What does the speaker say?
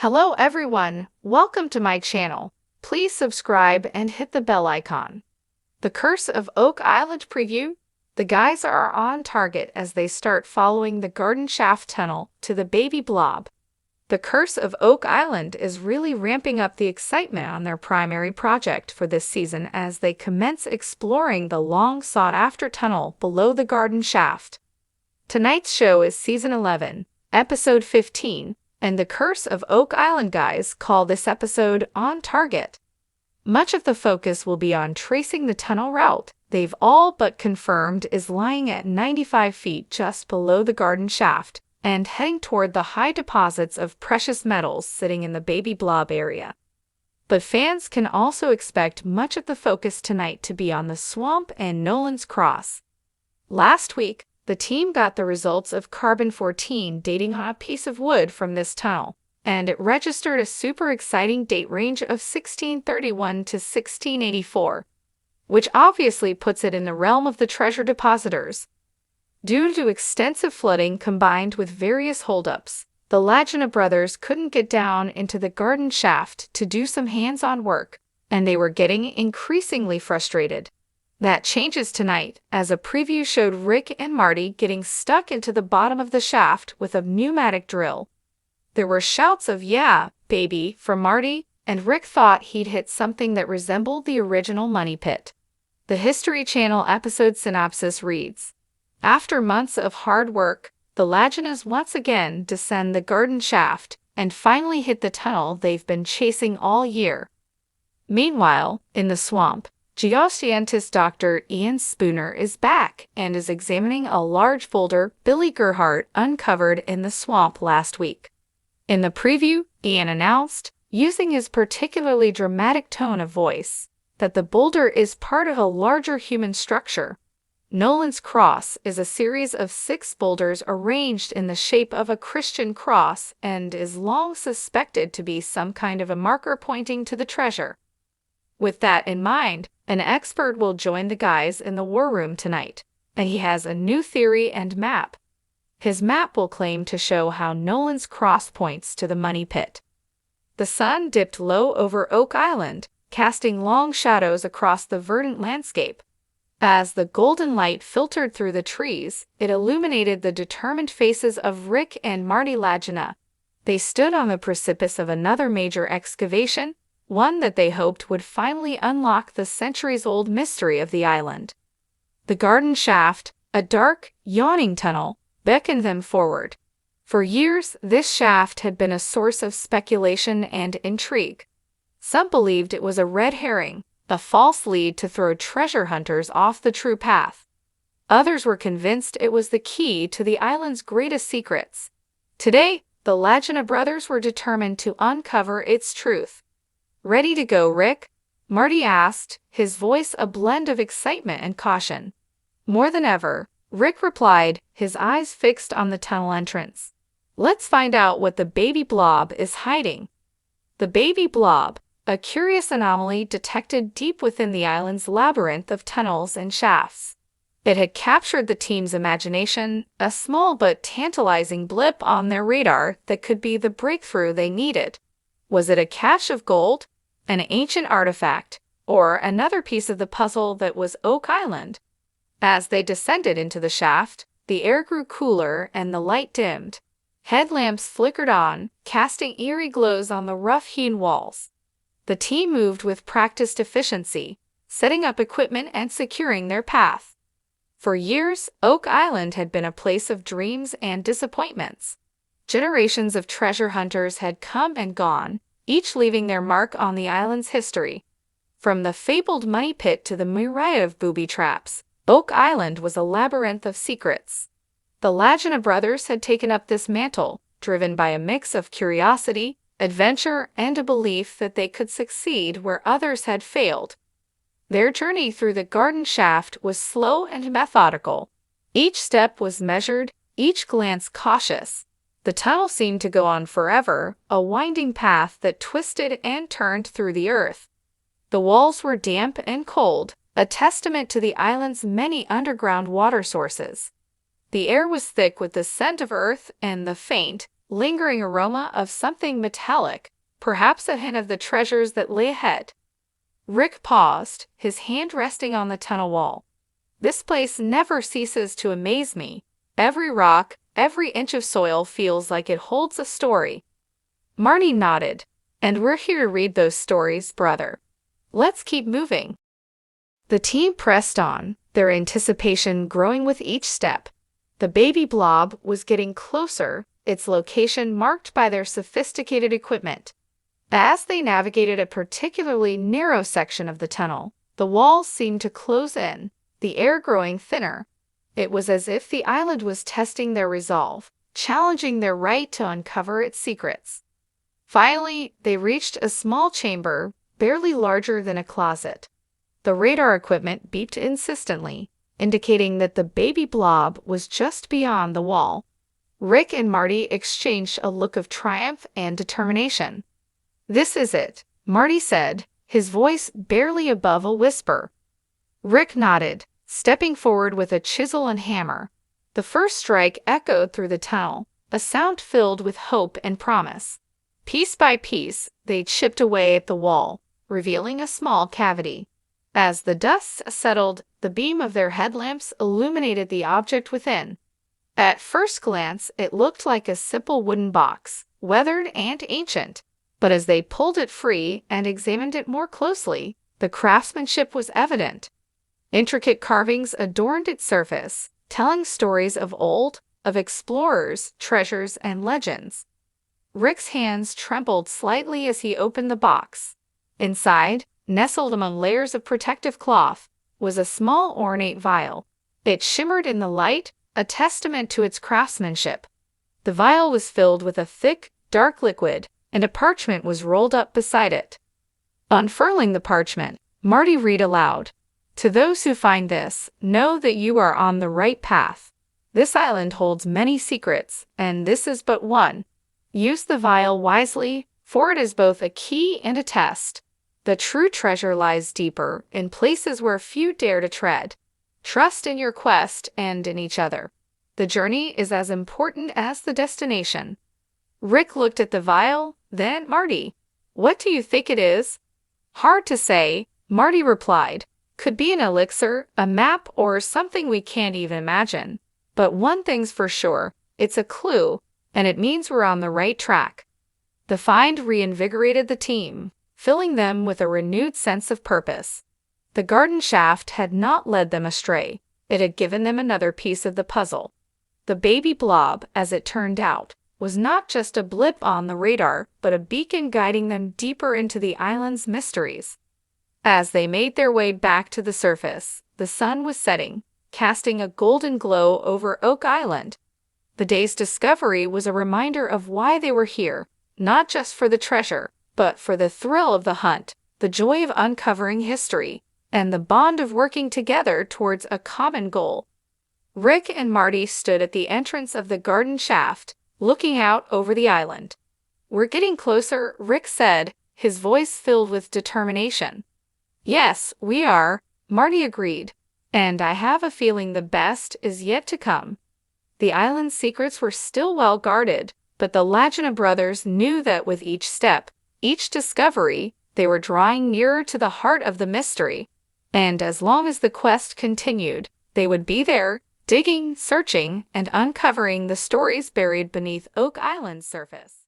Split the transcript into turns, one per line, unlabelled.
Hello everyone, welcome to my channel. Please subscribe and hit the bell icon. The Curse of Oak Island preview. The guys are on target as they start following the garden shaft tunnel to the baby blob. The Curse of Oak Island is really ramping up the excitement on their primary project for this season as they commence exploring the long sought-after tunnel below the garden shaft. Tonight's show is Season 11, Episode 15, and the Curse of Oak Island guys call this episode On Target. Much of the focus will be on tracing the tunnel route they've all but confirmed is lying at 95 feet just below the garden shaft and heading toward the high deposits of precious metals sitting in the baby blob area. But fans can also expect much of the focus tonight to be on the swamp and Nolan's Cross. Last week, the team got the results of carbon-14 dating on a piece of wood from this tunnel, and it registered a super exciting date range of 1631 to 1684, which obviously puts it in the realm of the treasure depositors. Due to extensive flooding combined with various holdups, the Lagina brothers couldn't get down into the garden shaft to do some hands-on work, and they were getting increasingly frustrated. That changes tonight, as a preview showed Rick and Marty getting stuck into the bottom of the shaft with a pneumatic drill. There were shouts of "Yeah, baby" from Marty, and Rick thought he'd hit something that resembled the original money pit. The History Channel episode synopsis reads, "After months of hard work, the Laginas once again descend the garden shaft and finally hit the tunnel they've been chasing all year." Meanwhile, in the swamp, geoscientist Dr. Ian Spooner is back and is examining a large boulder Billy Gerhardt uncovered in the swamp last week. In the preview, Ian announced, using his particularly dramatic tone of voice, that the boulder is part of a larger human structure. Nolan's Cross is a series of 6 boulders arranged in the shape of a Christian cross and is long suspected to be some kind of a marker pointing to the treasure. With that in mind, an expert will join the guys in the war room tonight, and he has a new theory and map. His map will claim to show how Nolan's Cross points to the money pit. The sun dipped low over Oak Island, casting long shadows across the verdant landscape. As the golden light filtered through the trees, it illuminated the determined faces of Rick and Marty Lagina. They stood on the precipice of another major excavation, one that they hoped would finally unlock the centuries-old mystery of the island. The garden shaft, a dark, yawning tunnel, beckoned them forward. For years, this shaft had been a source of speculation and intrigue. Some believed it was a red herring, a false lead to throw treasure hunters off the true path. Others were convinced it was the key to the island's greatest secrets. Today, the Lagina brothers were determined to uncover its truth. "Ready to go, Rick?" Marty asked, his voice a blend of excitement and caution. More than ever, Rick replied, his eyes fixed on the tunnel entrance. "Let's find out what the baby blob is hiding." The baby blob, a curious anomaly detected deep within the island's labyrinth of tunnels and shafts. It had captured the team's imagination, a small but tantalizing blip on their radar that could be the breakthrough they needed. Was it a cache of gold, an ancient artifact, or another piece of the puzzle that was Oak Island? As they descended into the shaft, the air grew cooler and the light dimmed. Headlamps flickered on, casting eerie glows on the rough-hewn walls. The team moved with practiced efficiency, setting up equipment and securing their path. For years, Oak Island had been a place of dreams and disappointments. Generations of treasure hunters had come and gone, each leaving their mark on the island's history. From the fabled money pit to the myriad of booby traps, Oak Island was a labyrinth of secrets. The Lagina brothers had taken up this mantle, driven by a mix of curiosity, adventure, and a belief that they could succeed where others had failed. Their journey through the garden shaft was slow and methodical. Each step was measured, each glance cautious. The tunnel seemed to go on forever, a winding path that twisted and turned through the earth. The walls were damp and cold, a testament to the island's many underground water sources. The air was thick with the scent of earth and the faint, lingering aroma of something metallic, perhaps a hint of the treasures that lay ahead. Rick paused, his hand resting on the tunnel wall. This place never ceases to amaze me. Every rock, every inch of soil feels like it holds a story. Marty nodded. And we're here to read those stories, brother. Let's keep moving. The team pressed on, their anticipation growing with each step. The baby blob was getting closer, its location marked by their sophisticated equipment. As they navigated a particularly narrow section of the tunnel, the walls seemed to close in, the air growing thinner. It was as if the island was testing their resolve, challenging their right to uncover its secrets. Finally, they reached a small chamber, barely larger than a closet. The radar equipment beeped insistently, indicating that the baby blob was just beyond the wall. Rick and Marty exchanged a look of triumph and determination. "This is it," Marty said, his voice barely above a whisper. Rick nodded, stepping forward with a chisel and hammer. The first strike echoed through the tunnel, a sound filled with hope and promise. Piece by piece, they chipped away at the wall, revealing a small cavity. As the dust settled, the beam of their headlamps illuminated the object within. At first glance, it looked like a simple wooden box, weathered and ancient. But as they pulled it free and examined it more closely, the craftsmanship was evident. Intricate carvings adorned its surface, telling stories of explorers, treasures, and legends. Rick's hands trembled slightly as he opened the box. Inside, nestled among layers of protective cloth, was a small ornate vial. It shimmered in the light, a testament to its craftsmanship. The vial was filled with a thick, dark liquid, and a parchment was rolled up beside it. Unfurling the parchment, Marty read aloud, "To those who find this, know that you are on the right path. This island holds many secrets, and this is but one. Use the vial wisely, for it is both a key and a test. The true treasure lies deeper, in places where few dare to tread. Trust in your quest and in each other. The journey is as important as the destination." Rick looked at the vial, then Marty. "What do you think it is?" "Hard to say," Marty replied. "Could be an elixir, a map, or something we can't even imagine. But one thing's for sure, it's a clue, and it means we're on the right track." The find reinvigorated the team, filling them with a renewed sense of purpose. The garden shaft had not led them astray. It had given them another piece of the puzzle. The baby blob, as it turned out, was not just a blip on the radar, but a beacon guiding them deeper into the island's mysteries. As they made their way back to the surface, the sun was setting, casting a golden glow over Oak Island. The day's discovery was a reminder of why they were here, not just for the treasure, but for the thrill of the hunt, the joy of uncovering history, and the bond of working together towards a common goal. Rick and Marty stood at the entrance of the garden shaft, looking out over the island. "We're getting closer," Rick said, his voice filled with determination. "Yes, we are," Marty agreed. "And I have a feeling the best is yet to come." The island's secrets were still well guarded, but the Lagina brothers knew that with each step, each discovery, they were drawing nearer to the heart of the mystery. And as long as the quest continued, they would be there, digging, searching, and uncovering the stories buried beneath Oak Island's surface.